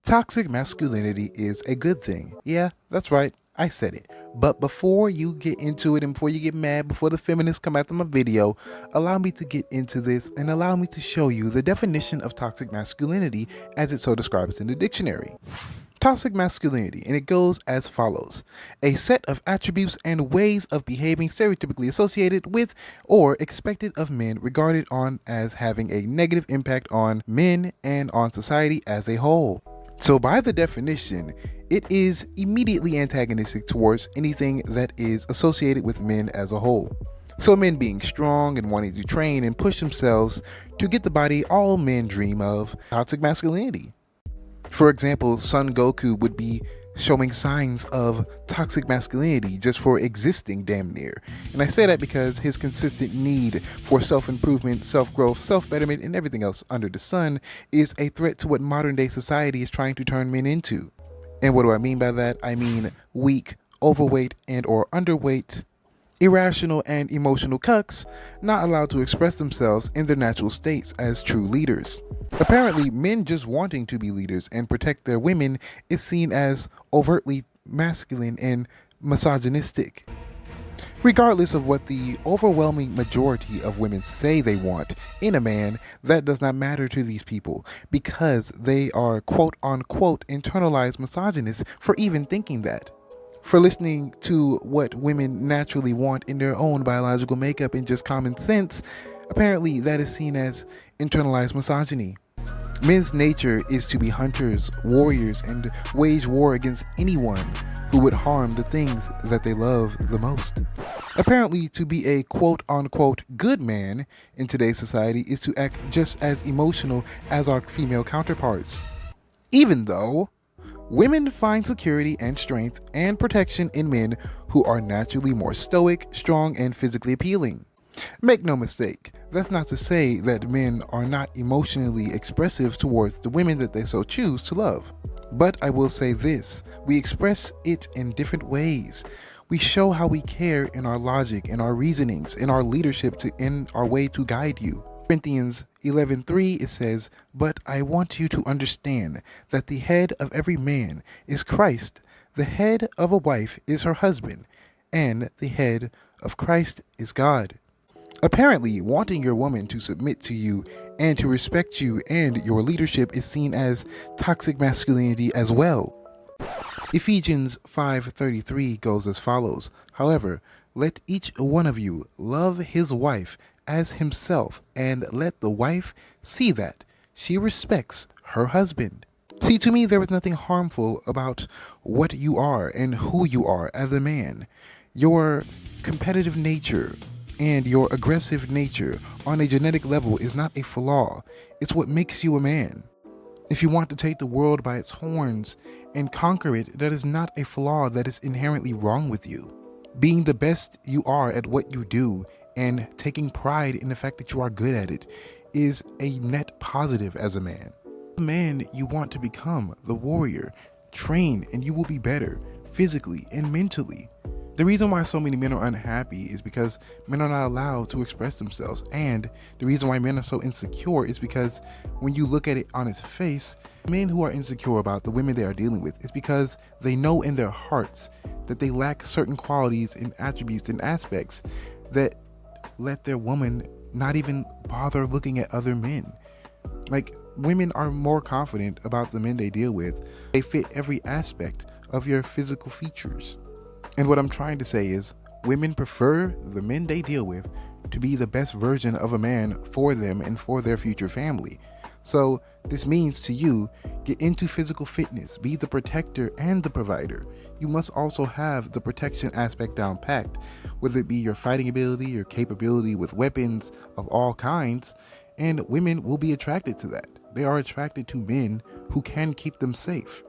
Toxic masculinity is a good thing. Yeah, that's right. I said it. But before you get into it and before you get mad, before the feminists come after my video, allow me to get into this and allow me to show you the definition of toxic masculinity as it so describes in the dictionary. Toxic masculinity, and it goes as follows: a set of attributes and ways of behaving stereotypically associated with or expected of men, regarded on as having a negative impact on men and on society as a whole. So by the definition, it is immediately antagonistic towards anything that is associated with men as a whole. So men being strong and wanting to train and push themselves to get the body all men dream of, toxic masculinity. For example, Son Goku would be showing signs of toxic masculinity just for existing damn near. And I say that because his consistent need for self-improvement, self-growth, self-betterment, and everything else under the sun is a threat to what modern day society is trying to turn men into. And what do I mean by that? I mean weak, overweight, and or underweight, irrational and emotional cucks, not allowed to express themselves in their natural states as true leaders. Apparently, men just wanting to be leaders and protect their women is seen as overtly masculine and misogynistic. Regardless of what the overwhelming majority of women say they want in a man, that does not matter to these people because they are quote unquote internalized misogynists for even thinking that. For listening to what women naturally want in their own biological makeup and just common sense, apparently that is seen as internalized misogyny. Men's nature is to be hunters, warriors, and wage war against anyone who would harm the things that they love the most. Apparently, to be a quote-unquote good man in today's society is to act just as emotional as our female counterparts. Even though women find security and strength and protection in men who are naturally more stoic, strong, and physically appealing. Make no mistake, that's not to say that men are not emotionally expressive towards the women that they so choose to love. But I will say this, we express it in different ways. We show how we care in our logic, in our reasonings, in our leadership, in our way to guide you. Corinthians 11:3, it says, "But I want you to understand that the head of every man is Christ, the head of a wife is her husband, and the head of Christ is God." Apparently, wanting your woman to submit to you and to respect you and your leadership is seen as toxic masculinity as well. Ephesians 5:33 goes as follows: "However, let each one of you love his wife as himself, and let the wife see that she respects her husband." See, to me, there is nothing harmful about what you are and who you are as a man. Your competitive nature and your aggressive nature on a genetic level is not a flaw. It's what makes you a man. If you want to take the world by its horns and conquer it, that is not a flaw that is inherently wrong with you. Being the best you are at what you do and taking pride in the fact that you are good at it is a net positive as a man. The man you want to become, the warrior, train and you will be better physically and mentally. The reason why so many men are unhappy is because men are not allowed to express themselves. And the reason why men are so insecure is because when you look at it on its face, men who are insecure about the women they are dealing with is because they know in their hearts that they lack certain qualities and attributes and aspects that let their woman not even bother looking at other men. Like, women are more confident about the men they deal with. They fit every aspect of your physical features. And what I'm trying to say is, women prefer the men they deal with to be the best version of a man for them and for their future family. So this means to you, get into physical fitness, be the protector and the provider. You must also have the protection aspect down packed, whether it be your fighting ability, your capability with weapons of all kinds, and women will be attracted to that. They are attracted to men who can keep them safe.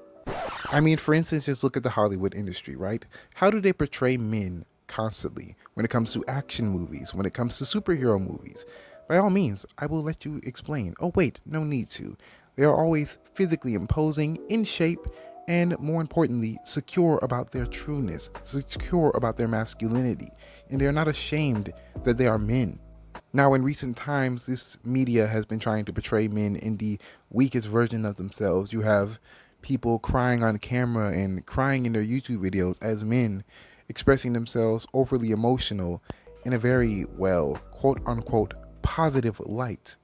I mean, for instance, just look at the Hollywood industry, right? How do they portray men constantly when it comes to action movies, when it comes to superhero movies? By all means, I will let you explain. Oh wait, no need to. They are always physically imposing, in shape, and more importantly, secure about their trueness, secure about their masculinity, and they are not ashamed that they are men. Now, in recent times, this media has been trying to portray men in the weakest version of themselves. You have people crying on camera and crying in their YouTube videos as men, expressing themselves overly emotional in a very, well, quote unquote, positive light.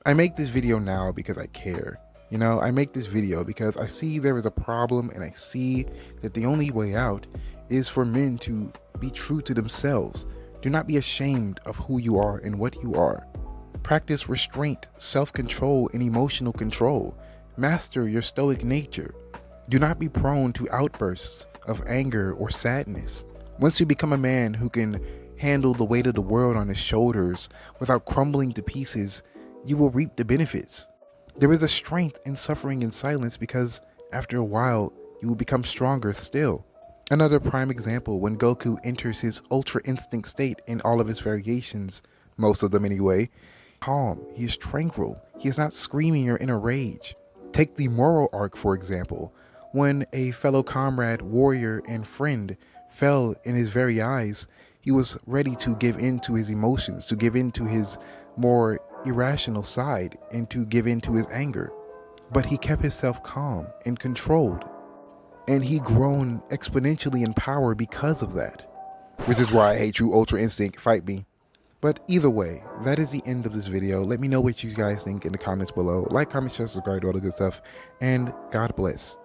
I make this video now because I care. I make this video because I see there is a problem, and I see that the only way out is for men to be true to themselves. Do not be ashamed of who you are and what you are. Practice restraint, self-control, and emotional control. Master your stoic nature. Do not be prone to outbursts of anger or sadness. Once you become a man who can handle the weight of the world on his shoulders without crumbling to pieces, you will reap the benefits. There is a strength in suffering in silence because after a while, you will become stronger still. Another prime example, when Goku enters his Ultra Instinct state in all of its variations, most of them anyway, calm, he is tranquil, he is not screaming or in a rage. Take the moral arc, for example, when a fellow comrade, warrior, and friend fell in his very eyes, he was ready to give in to his emotions, to give in to his more irrational side, and to give in to his anger. But he kept himself calm and controlled, and he grown exponentially in power because of that. Which is why I hate you, Ultra Instinct, fight me. But either way, that is the end of this video. Let me know what you guys think in the comments below. Like, comment, share, subscribe, all the good stuff, and God bless.